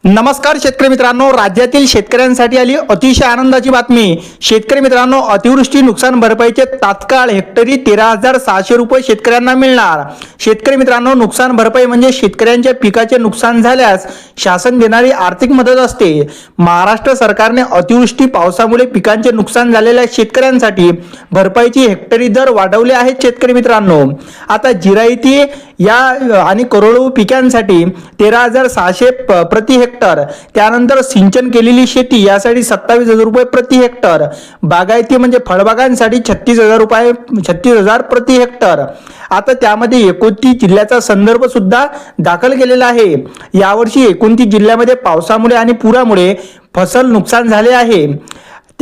नमस्कार शेतकरी मित्रांनो, राज्यातील शेतकऱ्यांसाठी आली अतिशय आनंदाची बातमी। शेतकरी मित्रांनो, अतिवृष्टी नुकसान भरपाईचे तात्काळ हेक्टरी 13,600 रुपये शेतकऱ्यांना मिळणार। शेतकरी मित्रांनो, नुकसान भरपाई म्हणजे शेतकऱ्यांच्या पिकाचे नुकसान झाल्यास शासन देणारी आर्थिक मदत असते। महाराष्ट्र सरकारने अतिवृष्टी पावसामुळे पिकांचे नुकसान झालेल्या शेतकऱ्यांसाठी भरपाईची हेक्टरी दर वाढवले आहेत। शेतकरी मित्रांनो, आता जिरायती या आणि करोडो पिकांसाठी 13,600 प्रति हेक्टर, त्यानंतर सिंचन केलेली शेती यासाठी 27,000 रुपये प्रति हेक्टर, बागायती म्हणजे फळबागांसाठी 36,000 प्रति हेक्टर। आता त्यामध्ये 29 जिल्ह्याचा संदर्भ सुद्धा दाखल केलेला आहे। यावर्षी 29 जिल्ह्यामध्ये पावसामुळे आणि पुरामुळे फसल नुकसान झाले आहे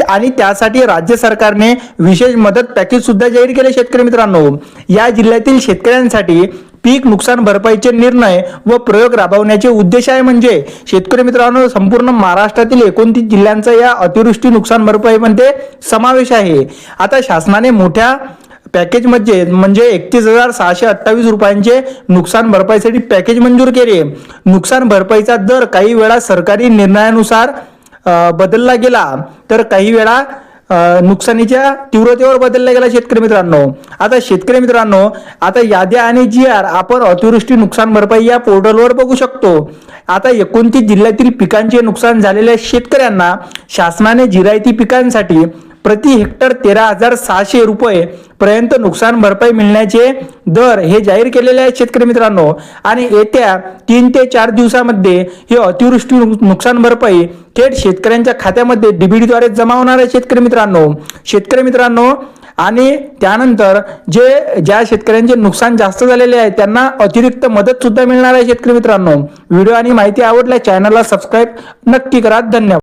आणि त्यासाठी राज्य सरकारने विशेष मदत पॅकेज सुद्धा जाहीर केले। शेतकरी मित्रांनो, या जिल्ह्यातील शेतकऱ्यांसाठी पीक नुकसान भरपाईचे निर्णय व प्रयोग राबवण्याचे उद्देश आहे। म्हणजे शेतकरी मित्रांनो, संपूर्ण महाराष्ट्रातील 29 जिल्ह्यांचा या अतिवृष्टी नुकसान भरपाईमध्ये समावेश आहे। आता शासनाने मोठ्या पॅकेज म्हणजे 31,628 रुपयांचे नुकसान भरपाईसाठी पॅकेज मंजूर केले। नुकसान भरपाईचा दर काही वेळा सरकारी निर्णयानुसार बदलला गेला, तर काही वेळा नुकसानीच्या तीव्रतेवर बदलला गेला। शेतकरी मित्रांनो, आता याद्या आणि GR आपण अतिवृष्टी नुकसान भरपाई या पोर्टलवर बघू शकतो। आता 29 जिल्ह्यातील पिकांचे नुकसान झालेल्या शेतकऱ्यांना शासनाने जिरायती पिकांसाठी प्रति हेक्टर 13,600 रुपये पर्यंत नुकसान भरपाई मिळण्याचे दर हे जाहीर केलेले आहेत। शेतकरी मित्रांनो, आणि येत्या 3 ते 4 दिवसामध्ये हे अतिवृष्टी नुकसान भरपाई थेट शेतकऱ्यांच्या खात्यामध्ये DBT द्वारे जमा होणार आहे। शेतकरी मित्रांनो, आणि त्यानंतर ज्या शेतकऱ्यांचे नुकसान जास्त झालेले आहे त्यांना अतिरिक्त मदत सुद्धा मिळणार आहे। शेतकरी मित्रांनो, व्हिडिओ आणि माहिती आवडल्यास चॅनलला सबस्क्राईब नक्की करा। धन्यवाद।